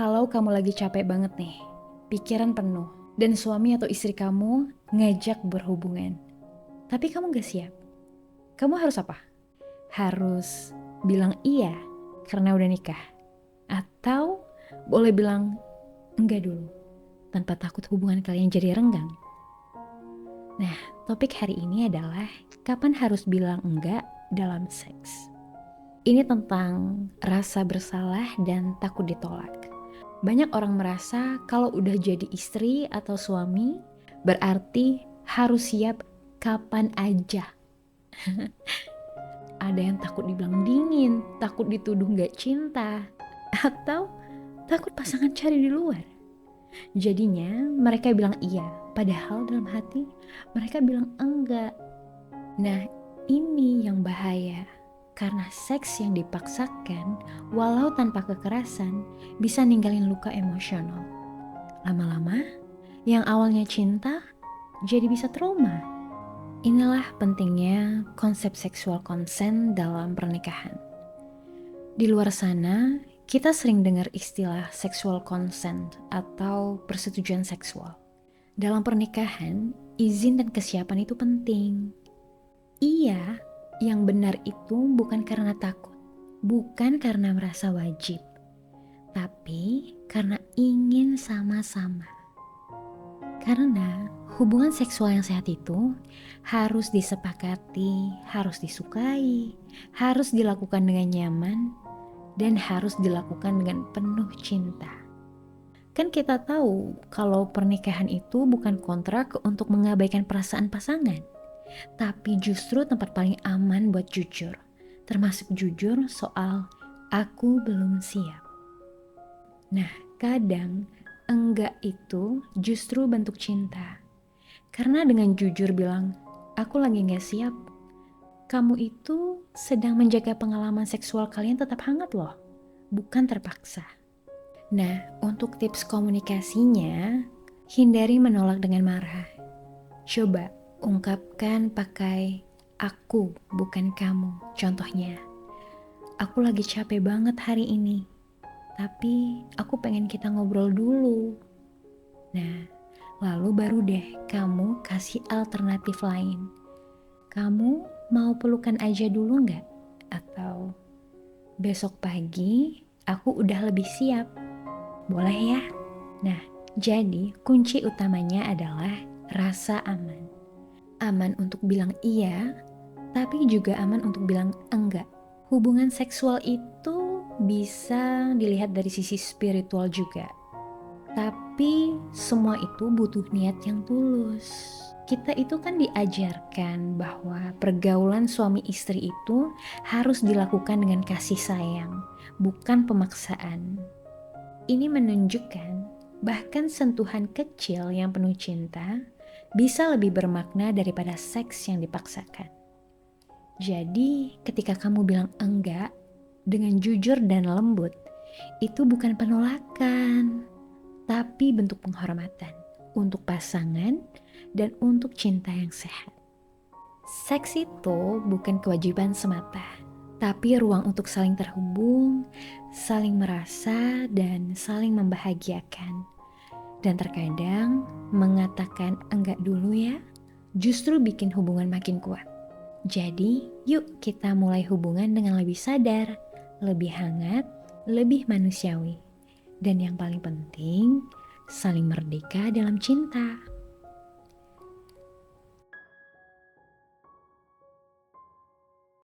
Kalau kamu lagi capek banget nih, pikiran penuh, dan suami atau istri kamu ngajak berhubungan, tapi kamu gak siap. Kamu harus apa? Harus bilang iya karena udah nikah. Atau boleh bilang enggak dulu, tanpa takut hubungan kalian jadi renggang. Nah, topik hari ini adalah kapan harus bilang enggak dalam seks. Ini tentang rasa bersalah dan takut ditolak. Banyak orang merasa kalau udah jadi istri atau suami, berarti harus siap kapan aja. Ada yang takut dibilang dingin, takut dituduh gak cinta, atau takut pasangan cari di luar. Jadinya mereka bilang iya, padahal dalam hati mereka bilang enggak. Nah, ini yang bahaya. Karena seks yang dipaksakan, walau tanpa kekerasan, bisa ninggalin luka emosional. Lama-lama, yang awalnya cinta, jadi bisa trauma. Inilah pentingnya konsep seksual konsen dalam pernikahan. Di luar sana, kita sering dengar istilah seksual consent atau persetujuan seksual. Dalam pernikahan, izin dan kesiapan itu penting. Iya, yang benar itu bukan karena takut, bukan karena merasa wajib, tapi karena ingin sama-sama. Karena hubungan seksual yang sehat itu harus disepakati, harus disukai, harus dilakukan dengan nyaman, dan harus dilakukan dengan penuh cinta. Kan kita tahu kalau pernikahan itu bukan kontrak untuk mengabaikan perasaan pasangan, tapi justru tempat paling aman buat jujur, termasuk jujur soal aku belum siap. Nah, kadang enggak itu justru bentuk cinta. Karena dengan jujur bilang, aku lagi gak siap, kamu itu sedang menjaga pengalaman seksual kalian tetap hangat loh, bukan terpaksa. Nah, untuk tips komunikasinya, hindari menolak dengan marah. Coba ungkapkan pakai aku, bukan kamu. Contohnya, aku lagi capek banget hari ini, tapi aku pengen kita ngobrol dulu. Nah, lalu baru deh kamu kasih alternatif lain. Kamu mau pelukan aja dulu nggak? Atau besok pagi aku udah lebih siap. Boleh ya? Nah, jadi kunci utamanya adalah rasa aman. Aman untuk bilang iya, tapi juga aman untuk bilang enggak. Hubungan seksual itu bisa dilihat dari sisi spiritual juga. Tapi semua itu butuh niat yang tulus. Kita itu kan diajarkan bahwa pergaulan suami istri itu harus dilakukan dengan kasih sayang, bukan pemaksaan. Ini menunjukkan bahkan sentuhan kecil yang penuh cinta bisa lebih bermakna daripada seks yang dipaksakan. Jadi, ketika kamu bilang enggak dengan jujur dan lembut, itu bukan penolakan, tapi bentuk penghormatan untuk pasangan dan untuk cinta yang sehat. Seks itu bukan kewajiban semata, tapi ruang untuk saling terhubung, saling merasa, dan saling membahagiakan. Dan terkadang mengatakan enggak dulu ya, justru bikin hubungan makin kuat. Jadi, yuk kita mulai hubungan dengan lebih sadar, lebih hangat, lebih manusiawi. Dan yang paling penting, saling merdeka dalam cinta.